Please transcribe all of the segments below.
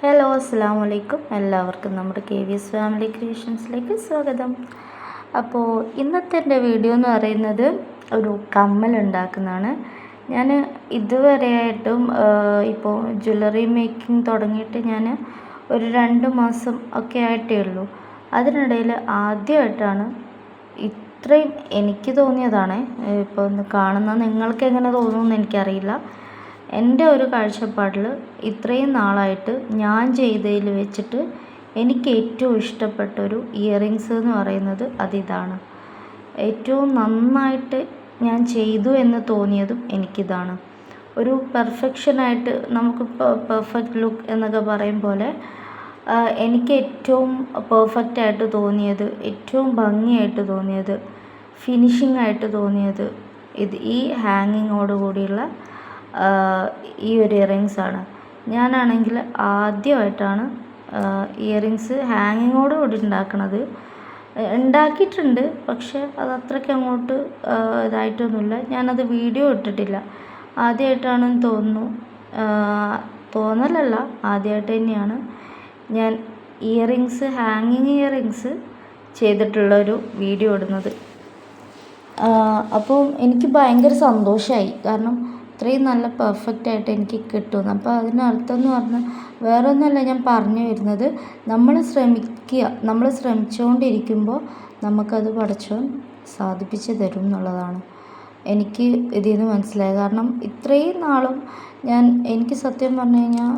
Hello അസ്സാം വലൈക്കും. എല്ലാവർക്കും നമ്മുടെ KVS ഫാമിലി ക്രിയേഷൻസിലേക്ക് സ്വാഗതം. അപ്പോൾ ഇന്നത്തെ എൻ്റെ വീഡിയോ എന്ന് പറയുന്നത് ഒരു കമ്മൽ ഉണ്ടാക്കുന്നതാണ്. ഞാൻ ഇതുവരെയായിട്ടും ഇപ്പോൾ ജ്വല്ലറി മേക്കിംഗ് തുടങ്ങിയിട്ട് ഞാൻ ഒരു 2 മാസം ഒക്കെ ആയിട്ടേ ഉള്ളൂ. അതിനിടയിൽ ആദ്യമായിട്ടാണ് ഇത്രയും എനിക്ക് തോന്നിയതാണ്. ഇപ്പോൾ ഒന്ന് കാണുന്ന നിങ്ങൾക്ക് എങ്ങനെ തോന്നുമെന്ന് എനിക്കറിയില്ല. എൻ്റെ ഒരു കാഴ്ചപ്പാടിൽ ഇത്രയും നാളായിട്ട് ഞാൻ ചെയ്തതിൽ വെച്ചിട്ട് എനിക്ക് ഏറ്റവും ഇഷ്ടപ്പെട്ടൊരു ഇയറിങ്സ് എന്ന് പറയുന്നത് അതിതാണ്. ഏറ്റവും നന്നായിട്ട് ഞാൻ ചെയ്തു എന്ന് തോന്നിയതും എനിക്കിതാണ്. ഒരു പെർഫെക്ഷനായിട്ട് നമുക്ക് പെർഫെക്റ്റ് ലുക്ക് എന്നൊക്കെ പറയും പോലെ എനിക്ക് ഏറ്റവും പെർഫെക്റ്റായിട്ട് തോന്നിയത്, ഏറ്റവും ഭംഗിയായിട്ട് തോന്നിയത്, ഫിനിഷിംഗ് ആയിട്ട് തോന്നിയത് ഈ ഹാങ്ങിങ്ങോട് കൂടിയുള്ള ഈ ഒരു ഇയറിങ്സാണ്. ഞാനാണെങ്കിൽ ആദ്യമായിട്ടാണ് ഇയറിങ്സ് ഹാങ്ങിങ്ങോട് കൂടി ഉണ്ടാക്കിയിട്ടുണ്ട്. പക്ഷെ അത് അത്രയ്ക്ക് അങ്ങോട്ട് ഇതായിട്ടൊന്നുമില്ല. ഞാനത് വീഡിയോ ഇട്ടിട്ടില്ല. ആദ്യമായിട്ടാണെന്ന് തോന്നുന്നു. തോന്നലല്ല, ആദ്യമായിട്ട് തന്നെയാണ് ഞാൻ ഹാങ്ങിങ് ഇയറിങ്സ് ചെയ്തിട്ടുള്ളൊരു വീഡിയോ ഇടുന്നത്. അപ്പോൾ എനിക്ക് ഭയങ്കര സന്തോഷമായി. കാരണം ഇത്രയും നല്ല പെർഫെക്റ്റായിട്ട് എനിക്ക് കിട്ടുമെന്ന്. അപ്പോൾ അതിനർത്ഥം എന്ന് പറഞ്ഞാൽ വേറെ ഒന്നുമല്ല, ഞാൻ പറഞ്ഞു വരുന്നത്, നമ്മൾ ശ്രമിച്ചുകൊണ്ടിരിക്കുമ്പോൾ നമുക്കത് പടച്ചോൻ സാധിപ്പിച്ച് തരും എന്നുള്ളതാണ് എനിക്ക് ഇതിൽ നിന്ന് മനസ്സിലായത്. കാരണം ഇത്രയും നാളും എനിക്ക് സത്യം പറഞ്ഞു കഴിഞ്ഞാൽ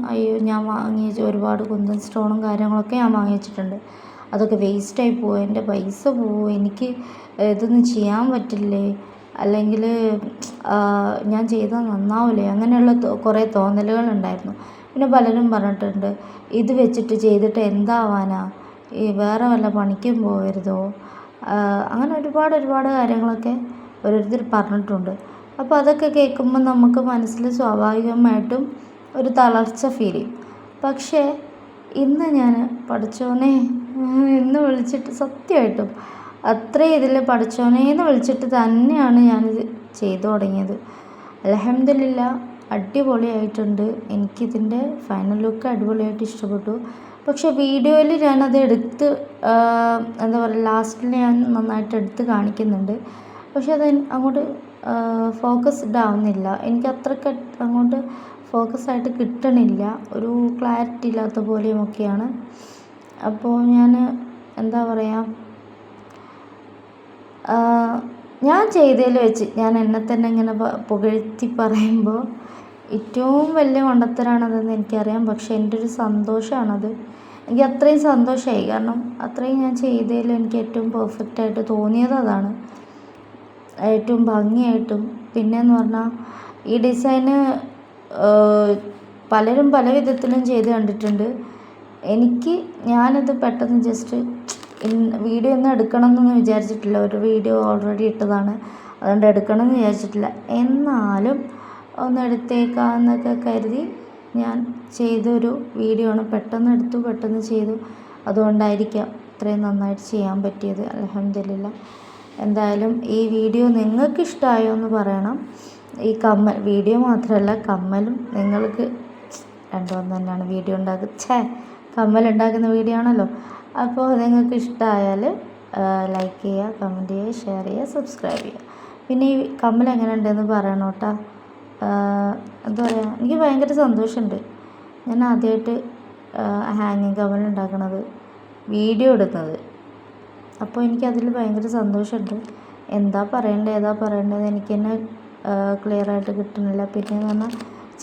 ഞാൻ വാങ്ങിയ ഒരുപാട് കുന്തൻ സ്റ്റോണും കാര്യങ്ങളൊക്കെ ഞാൻ വാങ്ങി വെച്ചിട്ടുണ്ട്. അതൊക്കെ വേസ്റ്റായി പോവും, എൻ്റെ പൈസ പോവും, എനിക്ക് ഇതൊന്നും ചെയ്യാൻ പറ്റില്ലേ, അല്ലെങ്കിൽ ഞാൻ ചെയ്താൽ നന്നാവില്ലേ, അങ്ങനെയുള്ള കുറേ തോന്നലുകളുണ്ടായിരുന്നു. പിന്നെ പലരും പറഞ്ഞിട്ടുണ്ട്, ഇത് വെച്ചിട്ട് ചെയ്തിട്ട് എന്താവാനാ, വേറെ വല്ല പണിക്കും പോകരുതോ, അങ്ങനെ ഒരുപാട് കാര്യങ്ങളൊക്കെ ഓരോരുത്തർ പറഞ്ഞിട്ടുണ്ട്. അപ്പോൾ അതൊക്കെ കേൾക്കുമ്പോൾ നമുക്ക് മനസ്സിൽ സ്വാഭാവികമായിട്ടും ഒരു തളർച്ച ഫീൽ ചെയ്യും. പക്ഷേ ഇന്ന് ഞാൻ പടച്ചോനെ എന്ന് വിളിച്ചിട്ട്, സത്യമായിട്ടും അത്രയും ഇതിൽ പടച്ചോനേന്ന് വിളിച്ചിട്ട് തന്നെയാണ് ഞാനിത് ചെയ്തു തുടങ്ങിയത്. അൽഹംദുലില്ലാ, അടിപൊളിയായിട്ടുണ്ട്. എനിക്കിതിൻ്റെ ഫൈനൽ ലുക്ക് അടിപൊളിയായിട്ട് ഇഷ്ടപ്പെട്ടു. പക്ഷേ വീഡിയോയിൽ ഞാനത് എടുത്ത് എന്താ പറയുക, ലാസ്റ്റിൽ ഞാൻ നന്നായിട്ട് എടുത്ത് കാണിക്കുന്നുണ്ട്. പക്ഷെ അത് അങ്ങോട്ട് ഫോക്കസ്ഡ് ആവുന്നില്ല. എനിക്ക് അത്രയ്ക്ക് അങ്ങോട്ട് ഫോക്കസായിട്ട് കിട്ടണില്ല. ഒരു ക്ലാരിറ്റി ഇല്ലാത്ത പോലെയുമൊക്കെയാണ്. അപ്പോൾ ഞാൻ എന്താ പറയുക, ഞാൻ ചെയ്തതിൽ വെച്ച് ഞാൻ എന്നെ തന്നെ ഇങ്ങനെ പുകഴ്ത്തി പറയുമ്പോൾ ഏറ്റവും വലിയ മണ്ടത്തരാണതെന്ന് എനിക്കറിയാം. പക്ഷേ എൻ്റെ ഒരു സന്തോഷമാണത്. എനിക്ക് അത്രയും സന്തോഷമായി. കാരണം അത്രയും ഞാൻ ചെയ്തതിൽ എനിക്ക് ഏറ്റവും പെർഫെക്റ്റായിട്ട് തോന്നിയത് അതാണ്, ഏറ്റവും ഭംഗിയായിട്ടും. പിന്നെയെന്ന് പറഞ്ഞാൽ ഈ ഡിസൈന് പലരും പല വിധത്തിലും ചെയ്ത് കണ്ടിട്ടുണ്ട്. ഞാനത് പെട്ടെന്ന് ജസ്റ്റ് വീഡിയോ ഒന്നും എടുക്കണം എന്നൊന്നും വിചാരിച്ചിട്ടില്ല. ഒരു വീഡിയോ ഓൾറെഡി ഇട്ടതാണ്, അതുകൊണ്ട് എടുക്കണം എന്ന് വിചാരിച്ചിട്ടില്ല. എന്നാലും ഒന്ന് എടുത്തേക്കാമെന്നൊക്കെ കരുതി ഞാൻ ചെയ്തൊരു വീഡിയോ ആണ്. പെട്ടെന്ന് എടുത്തു, പെട്ടെന്ന് ചെയ്തു. അതുകൊണ്ടായിരിക്കാം ഇത്രയും നന്നായിട്ട് ചെയ്യാൻ പറ്റിയത്. അൽഹംദുലില്ലാ. എന്തായാലും ഈ വീഡിയോ നിങ്ങൾക്ക് ഇഷ്ടമായോ എന്ന് പറയണം. ഈ വീഡിയോ മാത്രമല്ല, കമ്മലും നിങ്ങൾക്ക് രണ്ടും തന്നെയാണ്. കമ്മലുണ്ടാക്കുന്ന വീഡിയോ ആണല്ലോ. അപ്പോൾ നിങ്ങൾക്ക് ഇഷ്ടമായാൽ ലൈക്ക് ചെയ്യുക, കമൻറ്റ് ചെയ്യുക, ഷെയർ ചെയ്യുക, സബ്സ്ക്രൈബ് ചെയ്യുക. പിന്നെ ഈ കമ്മൽ എങ്ങനെ ഉണ്ടെന്ന് പറയണം കേട്ടോ. എന്താ പറയുക, എനിക്ക് ഭയങ്കര സന്തോഷമുണ്ട്. ഞാൻ ആദ്യമായിട്ട് ഹാങ്ങിങ് കമ്മൽ ഉണ്ടാക്കണത്, വീഡിയോ എടുക്കുന്നത്. അപ്പോൾ എനിക്കതിൽ ഭയങ്കര സന്തോഷമുണ്ട്. ഏതാ പറയേണ്ടത് എനിക്ക് തന്നെ ക്ലിയറായിട്ട് കിട്ടുന്നില്ല. പിന്നെയെന്ന് പറഞ്ഞാൽ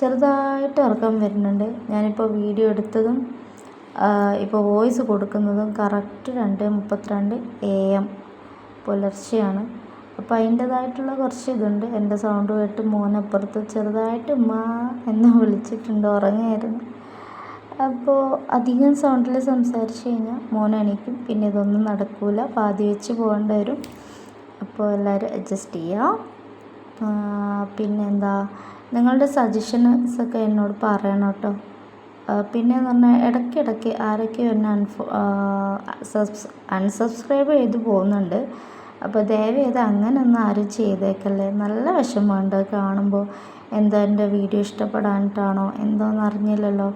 ചെറുതായിട്ട് ഉറക്കം വരുന്നുണ്ട്. ഞാനിപ്പോൾ വീഡിയോ എടുത്തതും ഇപ്പോൾ വോയിസ് കൊടുക്കുന്നതും കറക്റ്റ് 2:32 AM പുലർച്ചെയാണ്. അപ്പോൾ അതിൻ്റേതായിട്ടുള്ള കുറച്ച് ഇതുണ്ട്. എൻ്റെ സൗണ്ട് കേട്ട് മോനപ്പുറത്ത് ചെറുതായിട്ട് ഉമ്മ എന്ന് വിളിച്ചിട്ടുണ്ട്, ഉറങ്ങായിരുന്നു. അപ്പോൾ അധികം സൗണ്ടിൽ സംസാരിച്ച് കഴിഞ്ഞാൽ മോൻ എണീക്കും. പിന്നെ ഇതൊന്നും നടക്കില്ല, പാതി വെച്ച് പോകേണ്ടി വരും. അപ്പോൾ എല്ലാവരും അഡ്ജസ്റ്റ് ചെയ്യുക. പിന്നെന്താ, നിങ്ങളുടെ സജഷൻസൊക്കെ എന്നോട് പറയണം കേട്ടോ. പിന്നെയെന്ന് പറഞ്ഞാൽ ഇടയ്ക്കിടയ്ക്ക് ആരൊക്കെയോ എന്നെ അൺസബ്സ്ക്രൈബ് ചെയ്ത് പോകുന്നുണ്ട്. അപ്പോൾ ദയവേത് അങ്ങനെയൊന്നും ആരും ചെയ്തേക്കല്ലേ. നല്ല വിഷമമുണ്ട് കാണുമ്പോൾ. എന്തോ എൻ്റെ വീഡിയോ ഇഷ്ടപ്പെടാനിട്ടാണോ എന്തോന്ന് അറിഞ്ഞില്ലല്ലോ.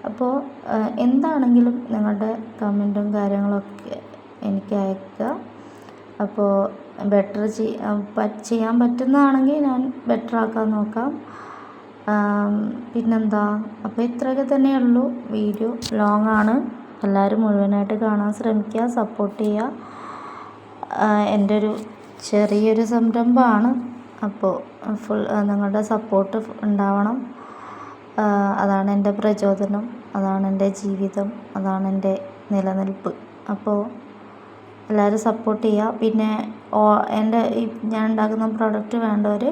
അപ്പോൾ എന്താണെങ്കിലും നിങ്ങളുടെ കമൻറ്റും കാര്യങ്ങളൊക്കെ എനിക്ക് അയക്കുക. അപ്പോൾ ബെറ്റർ ചെയ്യാൻ പറ്റുന്നതാണെങ്കിൽ ഞാൻ ബെറ്റർ ആക്കാൻ നോക്കാം. പിന്നെന്താ, അപ്പോൾ ഇത്രയൊക്കെ തന്നെയുള്ളൂ. വീഡിയോ ലോങ് ആണ്, എല്ലാവരും മുഴുവനായിട്ട് കാണാൻ ശ്രമിക്കുക, സപ്പോർട്ട് ചെയ്യുക. എൻ്റെ ഒരു ചെറിയൊരു സംരംഭമാണ്, അപ്പോൾ നിങ്ങളുടെ സപ്പോർട്ട് ഉണ്ടാവണം. അതാണ് എൻ്റെ പ്രചോദനം, അതാണ് എൻ്റെ ജീവിതം, അതാണ് എൻ്റെ നിലനിൽപ്പ്. അപ്പോൾ എല്ലാവരും സപ്പോർട്ട് ചെയ്യുക. പിന്നെ ഞാൻ ഉണ്ടാക്കുന്ന പ്രോഡക്റ്റ് വേണ്ടവർ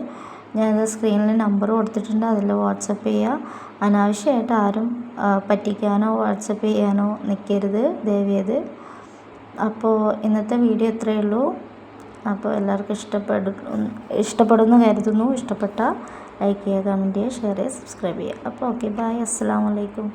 ഞാനത് സ്ക്രീനിൽ നമ്പർ കൊടുത്തിട്ടുണ്ട്, അതിൽ വാട്സപ്പ് ചെയ്യുക. അനാവശ്യമായിട്ട് ആരും പറ്റിക്കാനോ വാട്സപ്പ് ചെയ്യാനോ നിൽക്കരുത് ദയവേത്. അപ്പോൾ ഇന്നത്തെ വീഡിയോ ഇത്രയേ ഉള്ളൂ. അപ്പോൾ എല്ലാവർക്കും ഇഷ്ടപ്പെടുമെന്ന് കരുതുന്നു. ഇഷ്ടപ്പെട്ടാൽ ലൈക്ക് ചെയ്യുക, കമൻറ്റ് ചെയ്യുക, ഷെയർ ചെയ്യുക, സബ്സ്ക്രൈബ് ചെയ്യുക. അപ്പോൾ ഓക്കെ, ബൈ, അസ്സലാമു അലൈക്കും.